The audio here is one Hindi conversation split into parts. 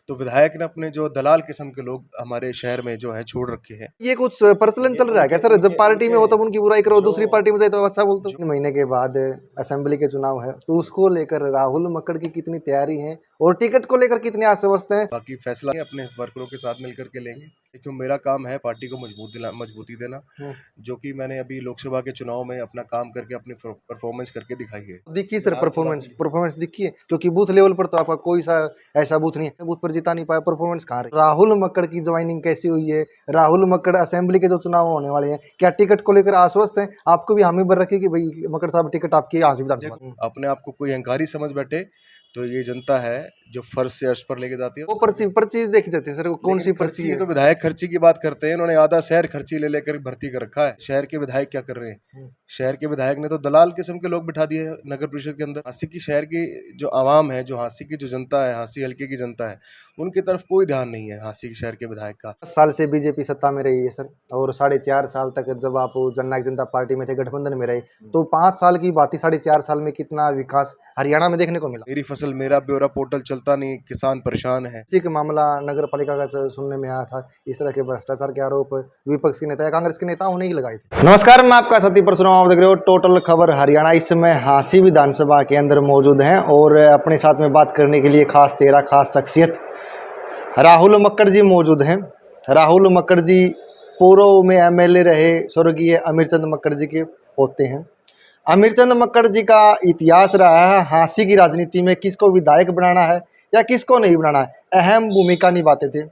तो विधायक ने अपने जो दलाल किस्म के लोग हमारे शहर में जो है छोड़ रखे हैं। ये कुछ प्रचलन चल रहा है क्या सर? जब पार्टी में हो तब उनकी बुराई करो, दूसरी पार्टी में जाए तो अच्छा बोलते हो। 3 महीने के बाद असेंबली के चुनाव है, तो उसको लेकर राहुल मक्कड़ की कितनी तैयारी है और टिकट को लेकर कितने आश्वस्त हैं? बाकी फैसला अपने वर्करों के साथ मिलकर के लेंगे, क्योंकि मेरा काम है पार्टी को मजबूती देना, जो कि मैंने अभी लोकसभा के चुनाव में अपना काम करके अपनी परफॉर्मेंस करके दिखाई है। दिखी सर परफॉर्मेंस दिखी है, क्योंकि बूथ लेवल पर तो आपका कोई सा ऐसा बूथ नहीं है, बूथ पर जिता नहीं पाया, परफॉर्मेंस कहाँ रही? राहुल मक्कड़ की ज्वाइनिंग कैसी हुई है? राहुल मक्कड़ असेंबली के जो चुनाव होने वाले हैं, क्या टिकट को लेकर आश्वस्त हैं? आपको भी हामी भर रखी कि भाई मक्कड़ साहब टिकट आपकी यहाँ से विधानसभा। अपने आप को कोई अहंकारी समझ बैठे तो ये जनता है जो फर्ज से अर्श पर लेके जाती है। वो पर्ची देखी जाती है सर, कौन सी पर्ची है? तो विधायक खर्ची की बात करते हैं, इन्होंने आधा शहर खर्ची ले लेकर भर्ती कर रखा है। शहर के विधायक क्या कर रहे हैं? शहर के विधायक ने तो दलाल किस्म के लोग बिठा दिए हैं नगर परिषद के अंदर। हांसी की शहर की जो आवाम है, जो हांसी की जो जनता है, हांसी हल्के की जनता है, उनकी तरफ कोई ध्यान नहीं है हांसी के शहर के विधायक का। 10 साल से बीजेपी सत्ता में रही है सर, और 4.5 साल तक जब आप जननायक जनता पार्टी में थे, गठबंधन में रहे, तो 5 साल की बात ही 4.5 साल में कितना विकास हरियाणा में देखने को मिला? मेरी फसल मेरा ब्यौरा पोर्टल चलता नहीं, किसान परेशान है। इसी का मामला नगर पालिका का सुनने में आया था, इस तरह के भ्रष्टाचार के आरोप विपक्ष के नेता या कांग्रेस के नेताओं ने ही लगाए थे। नमस्कार, मैं आपका सती परशुराम, आप देख रहे हो टोटल खबर हरियाणा। इस समय हांसी विधानसभा के अंदर मौजूद हैं और अपने साथ में बात करने के लिए खास चेहरा, खास शख्सियत राहुल मक्कड़ जी मौजूद हैं। राहुल मक्कड़ जी पूर्व में एमएलए रहे, स्वर्गीय अमीरचंद मक्कड़ जी के पोते हैं। अमीरचंद मक्कड़ जी का इतिहास रहा है हांसी की राजनीति में, किसको विधायक बनाना है या किसको नहीं बनाना है, अहम भूमिका निभाते थे।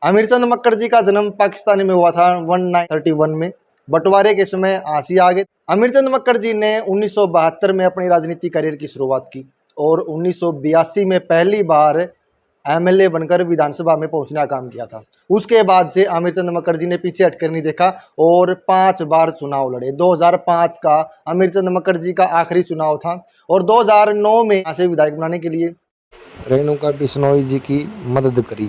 अमीरचंद मक्कड़ जी का जन्म पाकिस्तान में हुआ था 1931 में। बंटवारे के समय हांसी आ गए। अमीरचंद मक्कड़ जी ने 1972 में अपनी राजनीतिक करियर की शुरुआत की और 1982 में पहली बार एमएलए बनकर विधानसभा में पहुंचने का काम किया था। उसके बाद से आमिरचंद मक्कड़ जी ने पीछे हटकर नहीं देखा और 5 बार चुनाव लड़े। 2005 का आमिरचंद मक्कड़ जी का आखिरी चुनाव था और 2009 में यहाँ से विधायक बनाने के लिए रेणुका बिश्नोई जी की मदद करी।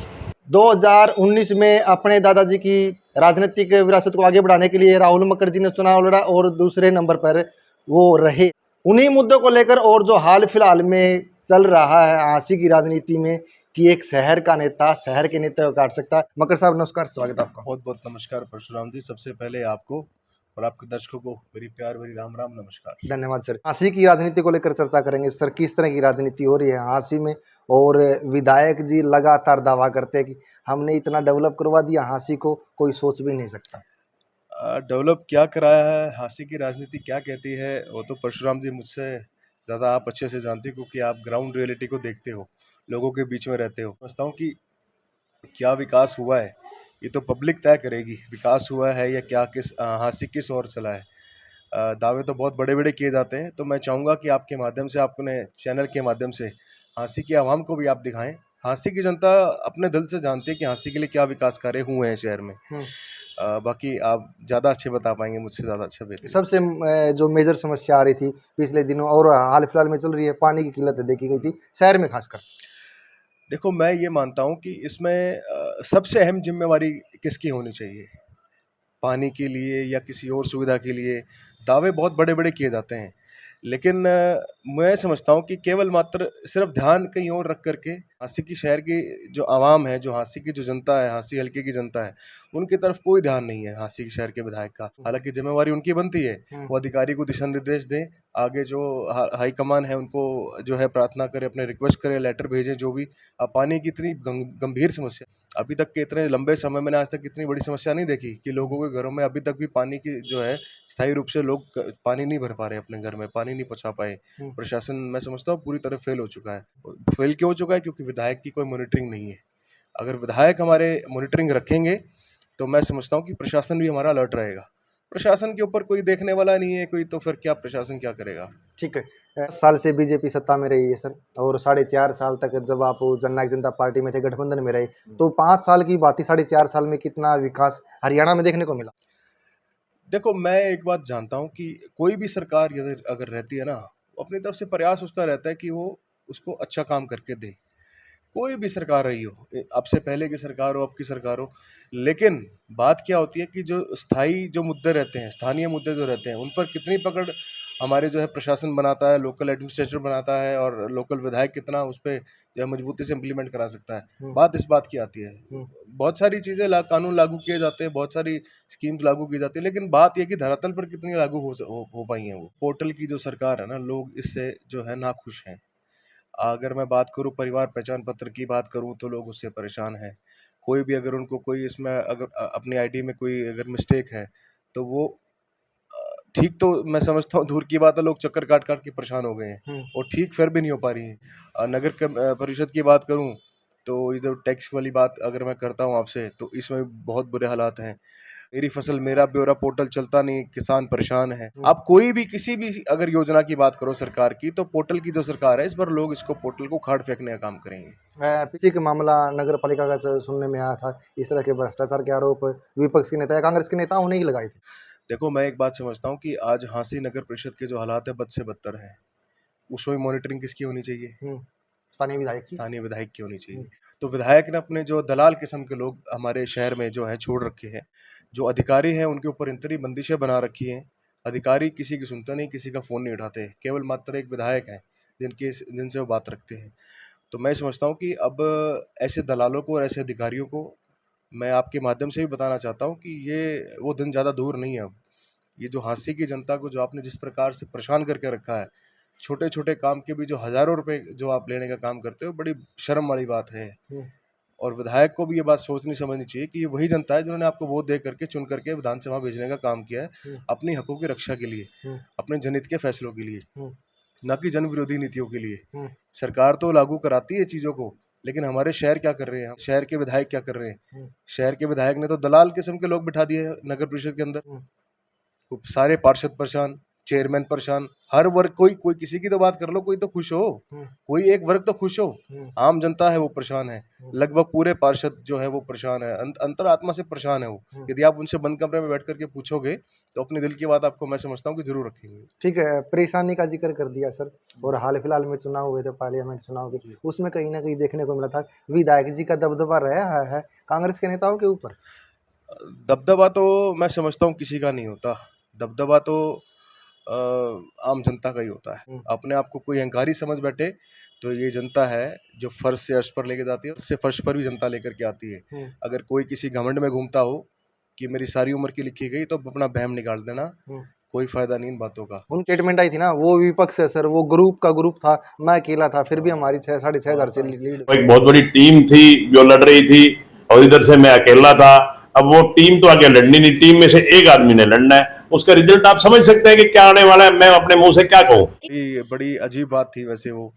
2019 में अपने दादाजी की राजनीतिक विरासत को आगे बढ़ाने के लिए राहुल मक्कड़ जी ने चुनाव लड़ा और दूसरे नंबर पर वो रहे। उन्हीं मुद्दों को लेकर और जो हाल फिलहाल में चल रहा है हांसी की राजनीति में कि एक शहर का नेता शहर के नेता को काट सकता है। मक्कड़ साहब नमस्कार, स्वागत आपका। बहुत बहुत नमस्कार परशुराम जी, सबसे पहले आपको और आपके दर्शकों को मेरी प्यार भरी राम राम नमस्कार। धन्यवाद सर। हांसी की राजनीति को लेकर चर्चा करेंगे सर, किस तरह की राजनीति हो रही है हांसी में, और विधायक जी लगातार दावा करते हैं कि हमने इतना डेवलप करवा दिया हांसी को, कोई सोच भी नहीं सकता। डेवलप क्या कराया है, हांसी की राजनीति क्या कहती है, वो तो परशुराम जी मुझसे ज़्यादा आप अच्छे से जानते हो, क्योंकि आप ग्राउंड रियलिटी को देखते हो, लोगों के बीच में रहते हो। समझता हूँ कि क्या विकास हुआ है ये तो पब्लिक तय करेगी, विकास हुआ है या क्या, किस हांसी किस ओर चला है। दावे तो बहुत बड़े बड़े किए जाते हैं, तो मैं चाहूँगा कि आपके माध्यम से, अपने चैनल के माध्यम से हांसी की आवाम को भी आप दिखाएं। हांसी की जनता अपने दिल से जानती है कि हांसी के लिए क्या विकास कार्य हुए हैं शहर में। बाकी आप ज़्यादा अच्छे बता पाएंगे, मुझसे ज़्यादा अच्छा बेहतर। सबसे जो मेजर समस्या आ रही थी पिछले दिनों और हाल फिलहाल में चल रही है, पानी की किल्लत देखी गई थी शहर में खासकर। देखो, मैं ये मानता हूँ कि इसमें सबसे अहम जिम्मेवारी किसकी होनी चाहिए। पानी के लिए या किसी और सुविधा के लिए दावे बहुत बड़े बड़े किए जाते हैं, लेकिन मैं समझता हूँ कि केवल मात्र सिर्फ ध्यान कहीं और रख करके हांसी की शहर की जो आवाम है, जो हांसी की जो जनता है, हांसी हल्के की जनता है, उनकी तरफ कोई ध्यान नहीं है हांसी के शहर के विधायक का। हालांकि जिम्मेवारी उनकी बनती है, वो अधिकारी को दिशा निर्देश दें, आगे जो हाई कमान है उनको जो है प्रार्थना करे, अपने रिक्वेस्ट करे, लेटर भेजें, जो भी। अब पानी की इतनी गंभीर समस्या, अभी तक के इतने लंबे समय मैंने आज तक इतनी बड़ी समस्या नहीं देखी कि लोगों के घरों में अभी तक भी पानी की जो है स्थायी रूप से लोग पानी नहीं भर पा रहे, अपने घर में पानी नहीं पहुंचा पाए। प्रशासन मैं समझता हूँ पूरी तरह फेल हो चुका है। फेल क्यों हो चुका है? क्योंकि विधायक की कोई मॉनिटरिंग नहीं है। अगर विधायक हमारे मॉनिटरिंग रखेंगे तो मैं समझता हूँ कि प्रशासन भी हमारा अलर्ट रहेगा। प्रशासन के ऊपर कोई देखने वाला नहीं है कोई, तो फिर क्या प्रशासन क्या करेगा। ठीक है, 10 साल से बीजेपी सत्ता में रही है सर, और 4.5 साल तक जब आप जननायक जनता पार्टी में थे, गठबंधन में रहे, तो 5 साल की बात ही 4.5 साल में कितना विकास हरियाणा में देखने को मिला? देखो, मैं एक बात जानता हूँ कि कोई भी सरकार अगर रहती है ना, अपनी तरफ से प्रयास उसका रहता है कि वो उसको अच्छा काम करके दे। कोई भी सरकार रही हो, अब से पहले की सरकार हो, अब की सरकार हो, लेकिन बात क्या होती है कि जो स्थायी जो मुद्दे रहते हैं, स्थानीय मुद्दे जो रहते हैं, उन पर कितनी पकड़ हमारे जो है प्रशासन बनाता है, लोकल एडमिनिस्ट्रेटर बनाता है और लोकल विधायक कितना उस पे जो है मजबूती से इम्प्लीमेंट करा सकता है। बात इस बात की आती है, बहुत सारी चीज़ें कानून लागू किए जाते हैं, बहुत सारी स्कीम्स लागू की जाती है, लेकिन बात ये कि धरातल पर कितनी लागू हो पाई हैं वो। पोर्टल की जो सरकार है ना, लोग इससे जो है नाखुश हैं। अगर मैं बात करूँ परिवार पहचान पत्र की बात करूँ तो लोग उससे परेशान हैं। कोई भी अगर उनको कोई इसमें अगर अपनी आईडी में कोई अगर मिस्टेक है तो वो ठीक तो मैं समझता हूँ दूर की बात है, लोग चक्कर काट के परेशान हो गए हैं और ठीक फिर भी नहीं हो पा रही है। परिषद की बात करूँ तो इधर टैक्स वाली बात अगर मैं करता हूँ आपसे तो इसमें बहुत बुरे हालात हैं। मेरी फसल मेरा ब्यौरा पोर्टल चलता नहीं, किसान परेशान है। आप कोई भी किसी भी अगर योजना की बात करो सरकार की तो पोर्टल की जो सरकार है इस बार लोग इसको पोर्टल को उखाड़ फेंकने का काम करेंगे। पीछे का मामला नगर पालिका का सुनने में आया था, इस तरह के भ्रष्टाचार के आरोप विपक्ष के नेता या कांग्रेस के नेताओं ने ही लगाए थे। देखो मैं एक बात समझता हूँ कि आज हांसी नगर परिषद के जो हालात है बद से बदतर है। उसमें मॉनिटरिंग किसकी होनी चाहिए? स्थानीय विधायक की। स्थानीय विधायक की होनी चाहिए। तो विधायक ने अपने जो दलाल किस्म के लोग हमारे शहर में जो हैं छोड़ रखे हैं। जो अधिकारी हैं उनके ऊपर इतनी बंदिशें बना रखी हैं। अधिकारी किसी की सुनते नहीं, किसी का फ़ोन नहीं उठाते। केवल मात्र एक विधायक हैं जिनसे वो बात रखते हैं। तो मैं समझता हूँ कि अब ऐसे दलालों को और ऐसे अधिकारियों को मैं आपके माध्यम से भी बताना चाहता हूँ कि ये वो दिन ज़्यादा दूर नहीं है अब। ये जो हांसी की जनता को जो आपने जिस प्रकार से परेशान करके रखा है, छोटे-छोटे काम के भी जो हज़ारों रुपए जो आप लेने का काम करते हो, बड़ी शर्म वाली बात है। और विधायक को भी ये बात सोचनी समझनी चाहिए कि ये वही जनता है जिन्होंने आपको वोट दे करके चुन करके विधानसभा भेजने का काम किया है, अपनी हकों की रक्षा के लिए, अपने जनहित के फैसलों के लिए, ना कि जन विरोधी नीतियों के लिए। सरकार तो लागू कराती है चीज़ों को, लेकिन हमारे शहर क्या कर रहे हैं? शहर के विधायक क्या कर रहे हैं? शहर के विधायक ने तो दलाल किस्म के लोग बिठा दिए हैं नगर परिषद के अंदर। सारे पार्षद परेशान, चेयरमैन परेशान, हर वर्ग कोई कोई किसी की तो बात कर लो, कोई तो खुश हो, कोई एक वर्ग तो खुश हो। आम जनता है वो परेशान है, लगभग पूरे पार्षद जो है वो परेशान है, अंतरात्मा से परेशान है वो। यदि आप उनसे बंद कमरे में बैठ करके पूछोगे तो अपने दिल की बात आपको मैं समझता हूँ कि जरूर रखेंगे। ठीक है, परेशानी का जिक्र कर दिया सर। और हाल फिलहाल में चुनाव हुए थे, पार्लियामेंट चुनाव के, उसमें कहीं ना कहीं देखने को मिला था विधायक जी का दबदबा रहा है कांग्रेस के नेताओं के ऊपर। दबदबा तो मैं समझता हूँ किसी का नहीं होता, दबदबा तो आम जनता का ही होता है। अपने आप को कोई अहंकारी समझ बैठे तो ये जनता है जो फर्श से अर्श पर लेके जाती है, उससे फर्श पर भी जनता लेकर के आती है। अगर कोई किसी घमंड में घूमता हो कि मेरी सारी उम्र की लिखी गई तो अपना बहम निकाल देना, कोई फायदा नहीं इन बातों का। उन स्टेटमेंट आई थी ना, वो विपक्ष है सर, वो ग्रुप था, मैं अकेला था, फिर भी हमारी 6,500 से लीड। एक बहुत बड़ी टीम थी जो लड़ रही थी और इधर से मैं अकेला था। अब वो टीम तो आगे लड़नी नहीं, टीम में से एक आदमी ने लड़ना है, उसका रिजल्ट आप समझ सकते हैं कि क्या आने वाला है। मैं अपने मुंह से क्या कहूँ। ये बड़ी अजीब बात थी वैसे वो,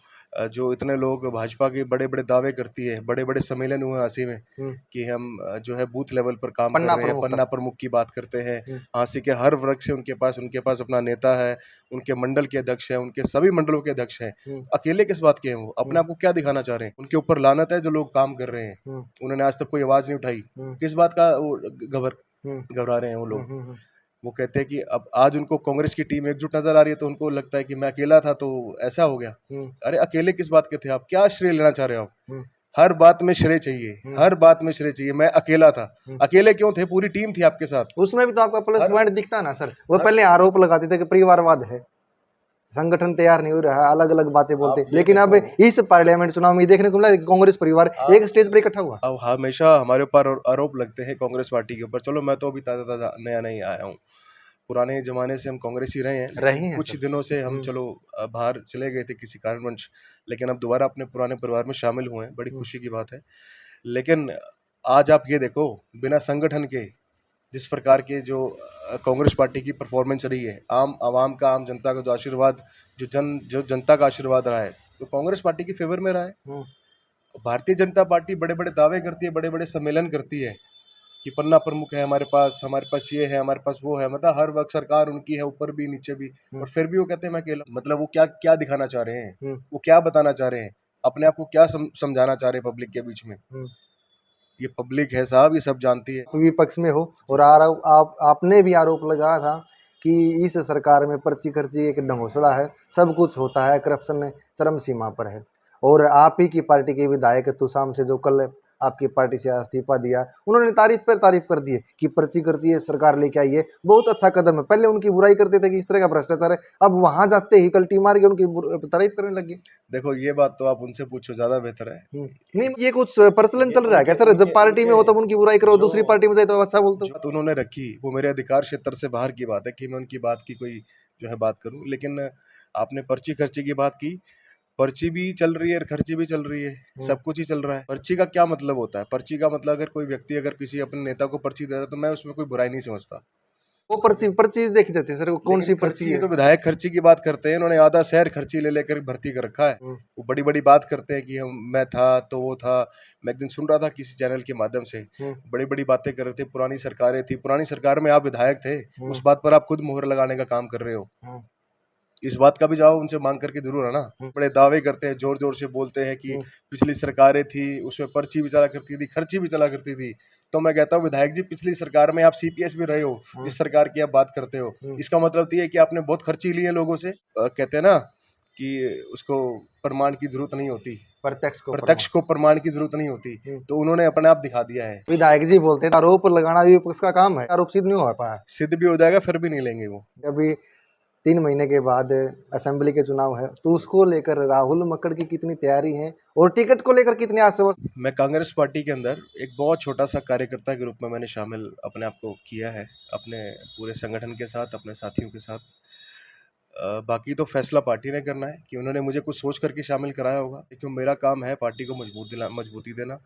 जो इतने लोग भाजपा के बड़े-बड़े दावे करती है, बड़े-बड़े सम्मेलन हुए हांसी में कि हम जो है बूथ लेवल पर काम कर रहे हैं, पन्ना प्रमुख की बात करते हैं। हांसी के हर वर्ग से उनके पास अपना नेता है, उनके मंडल के अध्यक्ष हैं, उनके सभी मंडलों के अध्यक्ष हैं। अकेले किस बात के हैं वो? अपने आप को क्या दिखाना चाह रहे हैं? उनके ऊपर लानत है जो लोग काम कर रहे हैं। उन्होंने आज तक कोई आवाज़ नहीं उठाई। किस बात का वो घबरा रहे हैं वो लोग? वो कहते हैं कि अब आज उनको कांग्रेस की टीम एकजुट नजर आ रही है तो उनको लगता है कि मैं अकेला था तो ऐसा हो गया। अरे अकेले किस बात के थे आप? क्या श्रेय लेना चाह रहे हो आप? हर बात में श्रेय चाहिए, हर बात में श्रेय चाहिए। मैं अकेला था, अकेले क्यों थे? पूरी टीम थी आपके साथ। उसमें भी तो आपका प्लस पॉइंट दिखता है ना सर। वो पहले आरोप लगाते थे कि परिवारवाद है, संगठन तैयार नहीं हो रहा है, अलग अलग बातें बोलते, लेकिन अब इस पार्लियामेंट चुनाव में देखने को मिला कांग्रेस परिवार एक स्टेज पर इकट्ठा हुआ। अब हमेशा हमारे ऊपर आरोप लगते हैं कांग्रेस पार्टी के ऊपर। चलो मैं तो अभी ताजा नया नहीं आया हूँ, पुराने जमाने से हम कांग्रेस ही रहे हैं। कुछ दिनों से हम चलो बाहर चले गए थे किसी कारणवश, लेकिन अब दोबारा अपने पुराने परिवार में शामिल हुए हैं, बड़ी खुशी की बात है। लेकिन आज आप ये देखो, बिना संगठन के जिस प्रकार के जो कांग्रेस पार्टी की परफॉर्मेंस रही है, आम आवाम का, आम जनता का जो आशीर्वाद, जो जनता का आशीर्वाद रहा है, तो कांग्रेस पार्टी के फेवर में रहा है। भारतीय जनता पार्टी बड़े बड़े दावे करती है, बड़े बड़े सम्मेलन करती है कि पन्ना प्रमुख है हमारे पास ये है, हमारे पास वो है, मतलब हर वक्त सरकार उनकी है, ऊपर भी नीचे भी, और फिर भी वो कहते हैं मैं अकेला। मतलब वो क्या क्या दिखाना चाह रहे हैं? वो क्या बताना चाह रहे हैं? अपने आप को क्या समझाना चाह रहे हैं पब्लिक के बीच में? ये पब्लिक है साहब, ये सब जानती है। विपक्ष में हो और आपने भी आरोप लगाया था कि इस सरकार में पर्ची खर्ची एक ढंगोसड़ा है, सब कुछ होता है, करप्शन चरम सीमा पर है। और आप ही की पार्टी के विधायक तुषाम से जो कल आपकी पार्टी से इस्तीफा दिया, उन्होंने तारीफ पर तारीफ कर दी है कि पर्ची करती है सरकार लेके आई है, बहुत अच्छा कदम है। पहले उनकी बुराई करते थे कि इस तरह का भ्रष्टाचार है, अब वहां जाते ही कल्टी मार के उनकी तारीफ करने लगे। देखो ये बात तो आप उनसे पूछो, ज़्यादा बेहतर है। नहीं, ये कुछ प्रचलन ये चल रहा है क्या उनके सर? जब उनके पार्टी में हो उनके तब उनकी बुराई करो, जो दूसरी पार्टी में जाए तो अच्छा बोलते जो हो। बात उन्होंने रखी वो मेरे अधिकार क्षेत्र से बाहर की बात है कि मैं उनकी बात की कोई जो है बात करूं। लेकिन आपने पर्ची खर्ची की बात की, पर्ची भी चल रही है और खर्ची भी चल रही है, सब कुछ ही चल रहा है। पर्ची का क्या मतलब होता है? पर्ची का मतलब अगर कोई व्यक्ति अगर किसी अपने नेता को पर्ची दे रहा है तो मैं उसमें कोई बुराई नहीं समझता। वो पर्ची पर्ची देखी जाती है सर, वो कौन सी लेकिन पर्ची खर्ची, ये है? तो विधायक खर्ची की बात करते हैं, इन्होंने आधा शहर खर्ची ले लेकर भर्ती कर रखा है। वो बड़ी बड़ी बात करते हैं कि हम मैं था तो वो था। मैं एक दिन सुन रहा था किसी चैनल के माध्यम से, बड़ी बड़ी बातें कर रहे थे, पुरानी सरकारें थी, पुरानी सरकार में आप विधायक थे, उस बात पर आप खुद मुहर लगाने का काम कर रहे हो। इस बात का भी जवाब उनसे मांग करके जरूर है ना। बड़े दावे करते हैं, जोर जोर से बोलते हैं कि पिछली सरकारें थी उसमें पर्ची भी चला करती थी, खर्ची भी चला करती थी। तो मैं कहता हूँ विधायक जी, पिछली सरकार में आप सीपीएस भी रहे हो, जिस सरकार की आप बात करते हो, इसका मतलब तो ये है कि आपने बहुत खर्ची ली है लोगों से। कहते हैं ना कि उसको प्रमाण की जरूरत नहीं होती, प्रत्यक्ष को प्रमाण की जरूरत नहीं होती, तो उन्होंने अपने आप दिखा दिया है। विधायक जी बोलते हैं आरोप लगाना भी विपक्ष का काम है, आरोप सिद्ध नहीं हो पाया। सिद्ध भी हो जाएगा फिर भी नहीं लेंगे वो। अभी 3 महीने के बाद असेंबली के चुनाव है, तो उसको लेकर राहुल मक्कड़ की कितनी तैयारी है और टिकट को लेकर कितने आश्वस्त? मैं कांग्रेस पार्टी के अंदर एक बहुत छोटा सा कार्यकर्ता के रूप में मैंने शामिल अपने आप को किया है, अपने पूरे संगठन के साथ, अपने साथियों के साथ। बाकी तो फैसला पार्टी ने करना है कि उन्होंने मुझे कुछ सोच करके शामिल कराया होगा, क्योंकि मेरा काम है पार्टी को मजबूती देना,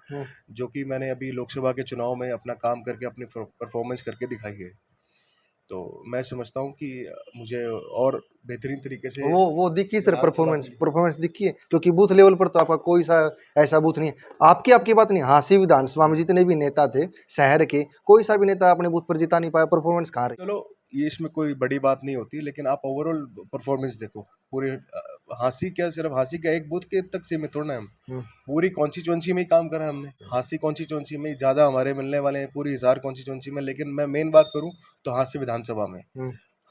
जो कि मैंने अभी लोकसभा के चुनाव में अपना काम करके अपनी परफॉर्मेंस करके दिखाई है। तो मैं समझता हूँ कि मुझे और बेहतरीन तरीके से वो दिखी सर, विधानसभा परफॉर्मेंस दिखी है, क्योंकि बूथ लेवल पर तो आपका कोई सा ऐसा बूथ नहीं है। आपकी बात नहीं, हांसी विधानसभा में जितने भी नेता थे शहर के, कोई सा भी नेता अपने बूथ पर जिता नहीं पाया, परफॉर्मेंस कहाँ रही? चलो ये इसमें कोई बड़ी बात नहीं होती, लेकिन आप ओवरऑल परफॉर्मेंस देखो पूरे। हांसी क्या, सिर्फ हांसी क्या एक बूथ के तक सीमित थोड़ा है हम, पूरी कॉन्स्टिट्यूंसी में ही काम करा है हमने। हांसी कॉन्स्टिट्यूंसी में ही ज़्यादा हमारे मिलने वाले हैं, पूरी हिसार कॉन्स्टिट्यूंसी में। लेकिन मैं मेन बात करूं तो हांसी विधानसभा में,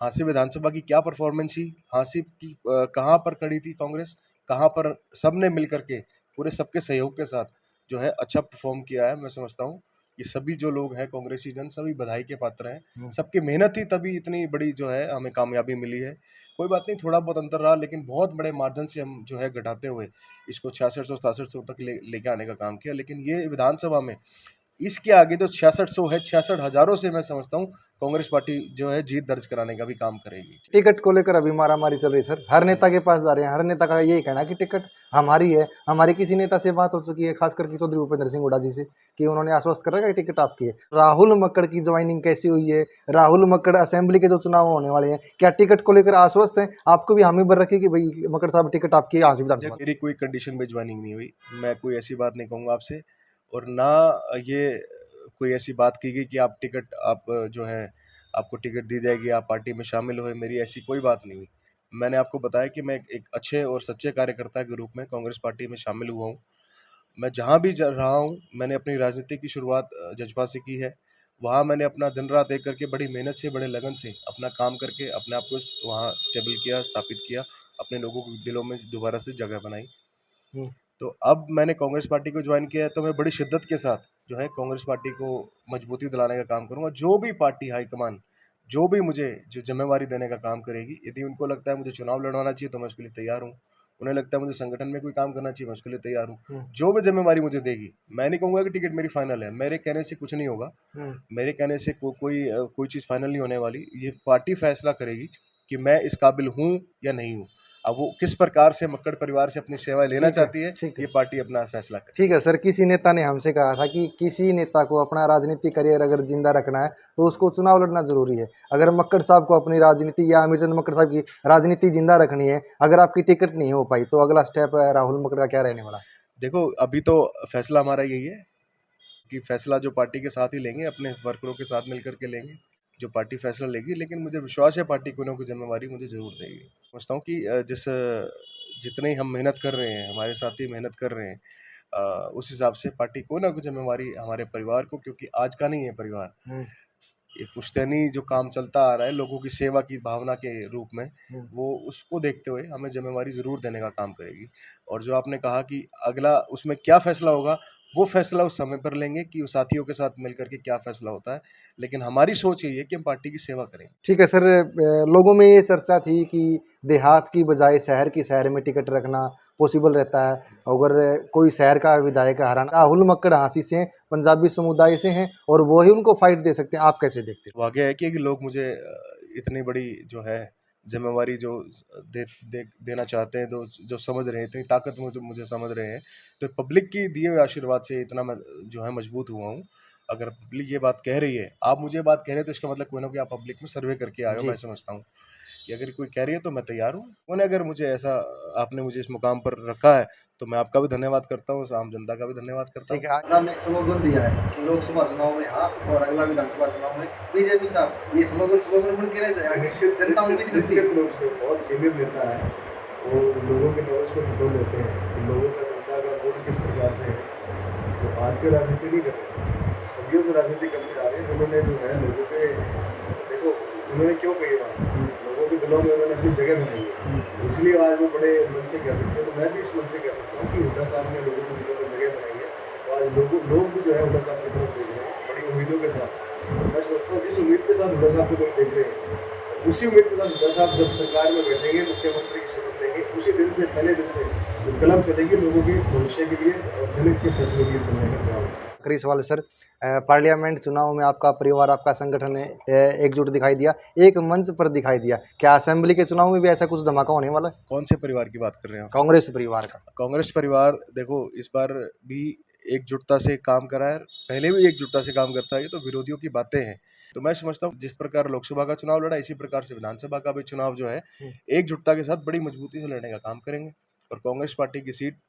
हांसी विधानसभा की क्या परफॉर्मेंस थी, हांसी की कहाँ पर खड़ी थी कांग्रेस, कहाँ पर सबने मिल करके पूरे सबके सहयोग के साथ जो है अच्छा परफॉर्म किया है। मैं समझता हूँ कि सभी जो लोग हैं कांग्रेसी जन, सभी बधाई के पात्र हैं। सबकी मेहनत ही तभी इतनी बड़ी जो है हमें कामयाबी मिली है। कोई बात नहीं, थोड़ा बहुत अंतर रहा, लेकिन बहुत बड़े मार्जिन से हम जो है घटाते हुए इसको 6600 तक लेके आने का काम किया। लेकिन ये विधानसभा में इसके आगे जो 6600 है, 66,000 से मैं समझता हूँ कांग्रेस पार्टी जो है जीत दर्ज कराने का भी काम करेगी। टिकट को लेकर अभी मारामारी चल रही है सर, हर नेता के पास जा रहे हैं, हर नेता का यही कहना है कि टिकट हमारी है। हमारी किसी नेता से बात हो चुकी है, खास करके चौधरी भूपेंद्र सिंह हुड्डा जी से, कि उन्होंने आश्वस्त करा कि टिकट आपकी है। राहुल मक्कड़ की ज्वाइनिंग कैसी हुई है? राहुल मक्कड़ असेंबली के जो चुनाव होने वाले हैं, क्या टिकट को लेकर आश्वस्त हैं? आपको भी हामी भर रखी कि भाई मक्कड़ साहब टिकट आपकी है, हासिल विधानसभा? मेरी कोई कंडीशन में ज्वाइनिंग नहीं हुई, मैं कोई ऐसी बात नहीं कहूँगा आपसे। और ना ये कोई ऐसी बात की गई कि आप टिकट, आप जो है आपको टिकट दी जाएगी, आप पार्टी में शामिल हुए, मेरी ऐसी कोई बात नहीं हुई। मैंने आपको बताया कि मैं एक अच्छे और सच्चे कार्यकर्ता के रूप में कांग्रेस पार्टी में शामिल हुआ हूँ। मैं जहाँ भी रहा हूँ, मैंने अपनी राजनीति की शुरुआत जज्बा से की है। वहाँ मैंने अपना दिन रात एक करके बड़ी मेहनत से, बड़े लगन से अपना काम करके अपने आप को वहाँ स्टेबल किया, स्थापित किया, अपने लोगों के दिलों में दोबारा से जगह बनाई। तो अब मैंने कांग्रेस पार्टी को ज्वाइन किया है, तो मैं बड़ी शिद्दत के साथ जो है कांग्रेस पार्टी को मजबूती दिलाने का काम करूँगा। जो भी पार्टी हाईकमान जो भी मुझे जो जिम्मेवारी देने का काम करेगी, यदि उनको लगता है मुझे चुनाव लड़वाना चाहिए तो मैं उसके लिए तैयार हूँ। उन्हें लगता है मुझे संगठन में कोई काम करना चाहिए, मैं उसके लिए तैयार हूँ। जो भी जिम्मेवारी मुझे देगी, मैं नहीं कहूँगा कि टिकट मेरी फाइनल है, मेरे कहने से कुछ नहीं होगा। मेरे कहने से कोई चीज़ फाइनल नहीं होने वाली। ये पार्टी फैसला करेगी कि मैं इस काबिल हूँ या नहीं हूँ। अब वो किस प्रकार से मक्कड़ परिवार से अपनी सेवाएं लेना चाहती है, ये पार्टी अपना फैसला करे। ठीक है सर, किसी नेता ने हमसे कहा था कि किसी नेता को अपना राजनीतिक करियर अगर जिंदा रखना है तो उसको चुनाव लड़ना जरूरी है। अगर मक्कड़ साहब को अपनी राजनीति या अमीरचंद मक्कड़ साहब की राजनीति जिंदा रखनी है, अगर आपकी टिकट नहीं हो पाई, तो अगला स्टेप राहुल मक्कड़ का क्या रहने वाला? देखो अभी तो फैसला हमारा यही है कि फैसला जो पार्टी के साथ ही लेंगे, अपने वर्करों के साथ मिलकर के लेंगे, जो पार्टी फैसला लेगी। लेकिन मुझे विश्वास है पार्टी को ना कोई जिम्मेवारी मुझे जरूर देगी। समझता हूँ कि जितने हम मेहनत कर रहे हैं, हमारे साथी मेहनत कर रहे हैं, उस हिसाब से पार्टी को ना कोई जिम्मेवारी हमारे परिवार को, क्योंकि आज का नहीं है परिवार, ये पुश्तैनी जो काम चलता आ रहा है लोगों की सेवा की भावना के रूप में, वो उसको देखते हुए हमें जिम्मेवारी ज़रूर देने का काम करेगी। और जो आपने कहा कि अगला उसमें क्या फैसला होगा, वो फैसला उस समय पर लेंगे कि उस साथियों के साथ मिलकर के क्या फैसला होता है। लेकिन हमारी सोच यही है कि हम पार्टी की सेवा करें। ठीक है सर, लोगों में ये चर्चा थी कि देहात की बजाय शहर में टिकट रखना पॉसिबल रहता है। अगर कोई शहर का विधायक हराना, राहुल मक्कड़ हांसी से हैं, पंजाबी समुदाय से हैं और वो ही उनको फाइट दे सकते हैं, आप कैसे देखते हैं? वाक़या है कि लोग मुझे इतनी बड़ी जो है ज़िम्मेवारी जो देना चाहते हैं, जो समझ रहे हैं, इतनी ताकत मुझे समझ रहे हैं, तो पब्लिक की दिए हुए आशीर्वाद से इतना मैं जो है मजबूत हुआ हूँ। अगर पब्लिक ये बात कह रही है, आप मुझे बात कह रहे हैं, तो इसका मतलब कोई ना कोई आप पब्लिक में सर्वे करके आए हो। जी। मैं समझता हूँ कि अगर कोई कह रही है तो मैं तैयार हूँ। उन्होंने अगर मुझे ऐसा आपने मुझे इस मुकाम पर रखा है, तो मैं आपका भी धन्यवाद करता हूँ, आम जनता का भी धन्यवाद करता ठीक हूँ। है, आज आपने एक स्लोगन दिया है कि लोकसभा चुनाव में हाँ और अगला विधानसभा चुनाव में बीजेपी साहब, ये स्लोगन बन के रह जाएगा। निश्चित जनता उम्मीद करती है। निश्चित रूप से बहुत सीनियर नेता है, वो लोगों के नॉलेज को कंट्रोल लेते हैं कि लोगों का जनता का वोट किस प्रकार से है। तो आज के राजनीति नहीं कर रहे, सदियों से राजनीति करते आ रहे हैं। उन्होंने जो है लोगों के देखो उन्होंने क्यों कही बात, लोगों के दिलों में उन्होंने अपनी जगह बनाई है, इसलिए आज वो बड़े मन से कह सकते हैं। तो मैं भी इस मन से कह सकता हूँ कि हुड्डा साहब ने लोगों के दिलों में जगह बनाई है और आज लोग भी जो है हुड्डा साहब की तरफ देख रहे हैं बड़ी उम्मीदों के साथ। मैं सोचता हूँ जिस उम्मीद के साथ हुड्डा साहब को लोग देख रहे हैं, उसी उम्मीद के साथ हुड्डा साहब जब सरकार में बैठेंगे, मुख्यमंत्री की शपथ लेंगे, उसी दिन से पहले दिन से जो कलम चलेगी लोगों के भविष्य के लिए और जनहित के फैसलों के लिए चलने का प्रयास होगा। आखिरी सवाल सर, पार्लियामेंट चुनाव में आपका परिवार, आपका संगठन ने एकजुट दिखाई दिया, एक मंच पर दिखाई दिया। क्या असेंबली के चुनाव में भी ऐसा कुछ धमाका होने वाला है? कौन से परिवार की बात कर रहे हैं आप? कांग्रेस परिवार का। कांग्रेस परिवार देखो इस बार भी एकजुटता से काम करा है, पहले भी एकजुटता से काम करता है। ये तो विरोधियों की बातें हैं। तो मैं समझता हूँ जिस प्रकार लोकसभा का चुनाव लड़ा, इसी प्रकार से विधानसभा का भी चुनाव जो है एकजुटता के साथ बड़ी मजबूती से लड़ने का काम करेंगे। और कांग्रेस पार्टी की सीट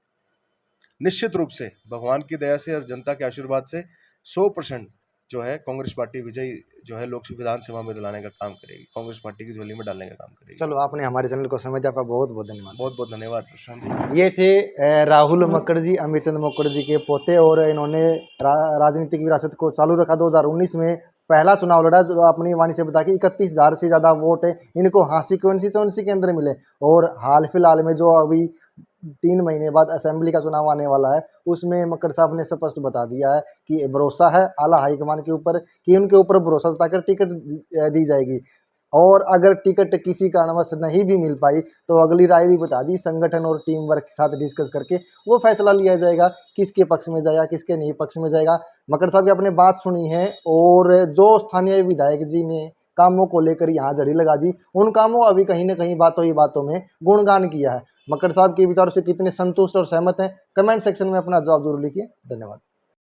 निश्चित रूप से भगवान की दया से और जनता के आशीर्वाद से 100% जो है कांग्रेस पार्टी विजयी जो है लोक विधानसभा में दिलाने का काम करेगी, कांग्रेस पार्टी की झोली में डालने का काम करेगी। चलो, आपने हमारे चैनल को समय दिया, आपका बहुत बहुत धन्यवाद। बहुत बहुत धन्यवाद प्रशांत जी। ये थे राहुल मक्कड़ जी, अमीर चंद मक्कड़ जी के पोते, और इन्होंने राजनीतिक विरासत को चालू रखा। 2019 में पहला चुनाव लड़ा, जो अपनी वाणी से बता कि 31,000 से ज़्यादा वोट इनको हांसी कॉन्स्टिट्यूंसी के अंदर मिले। और हाल फिलहाल में जो अभी 3 महीने बाद असेंबली का चुनाव आने वाला है, उसमें मक्कड़ साहब ने स्पष्ट बता दिया है कि भरोसा है आला हाईकमान के ऊपर, कि उनके ऊपर भरोसा जताकर टिकट दी जाएगी। और अगर टिकट किसी कारणवश नहीं भी मिल पाई, तो अगली राय भी बता दी, संगठन और टीम वर्क के साथ डिस्कस करके वो फैसला लिया जाएगा किसके पक्ष में जाएगा, किसके नहीं पक्ष में जाएगा। मक्कड़ साहब की आपने बात सुनी है, और जो स्थानीय विधायक जी ने कामों को लेकर यहाँ झड़ी लगा दी, उन कामों का अभी कहीं ना कहीं बातों ही बातों में गुणगान किया है। मक्कड़ साहब के विचारों से कितने संतुष्ट और सहमत हैं, कमेंट सेक्शन में अपना जवाब जरूर लिखिए। धन्यवाद।